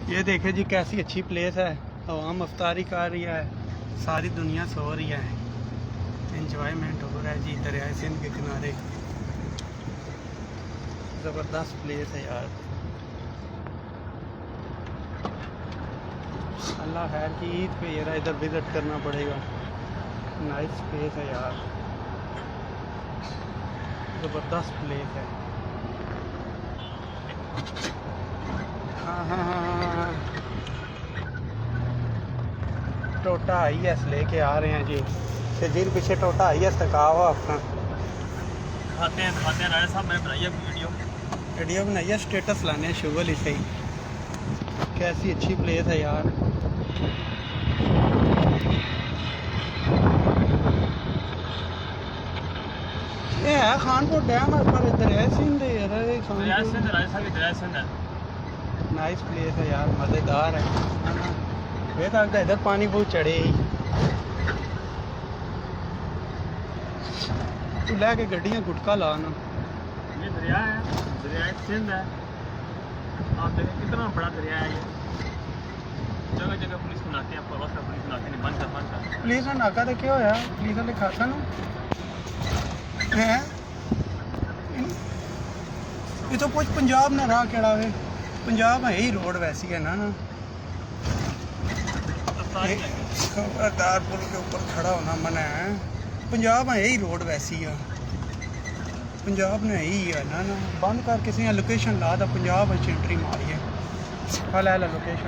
ये देखे जी कैसी अच्छी प्लेस है। आवाम अफ्तारी कर रही है, सारी दुनिया सो रही है, एंजॉयमेंट हो रहा है जी दरिया सिंध के किनारे। ज़बरदस्त प्लेस है यार। अल्लाह खैर की ईद पे यार इधर विज़िट करना पड़ेगा। नाइस प्लेस है यार, ज़बरदस्त प्लेस है। हाँ टोटा आई एस लेके आ रहे हैं जी। शजीर पीछे टोटा आई एस तक आओ अपना खाते हैं राजा साहब, मैंने बनाई है वीडियो बनाई है, स्टेटस लाने हैं शुगल इसे ही। कैसी अच्छी प्लेस है यार। ये है खानपुर डैम है पर दरिया सिंध है यार। दरिया सिंध है। नाइस प्लेस है यार, मज़ेदार है। ये तक इधर पानी बहुत चढ़े ही तू लैके गड्डियां गुटका ला ना। ये दरिया है, दरिया सिंध है। आप देखें कितना बड़ा दरिया है ये। जगह जगह पुलिस के नाके, आपको बस पुलिस के नाके नहीं बंद कर। पुलिस ने नाका तो क्या होया, पुलिस ने खाता ना है। ये तो कुछ पंजाब ने राह केड़ा वे, पंजाब है ही रोड वैसी है ना। खबरदार पुल के ऊपर खड़ा होना मना है। पंजाब है ही रोड वैसी है, पंजाब ने ही है ना। बंद कर किसी ने लोकेशन ला था पंजाब एंट्री मारी है। हल लोकेशन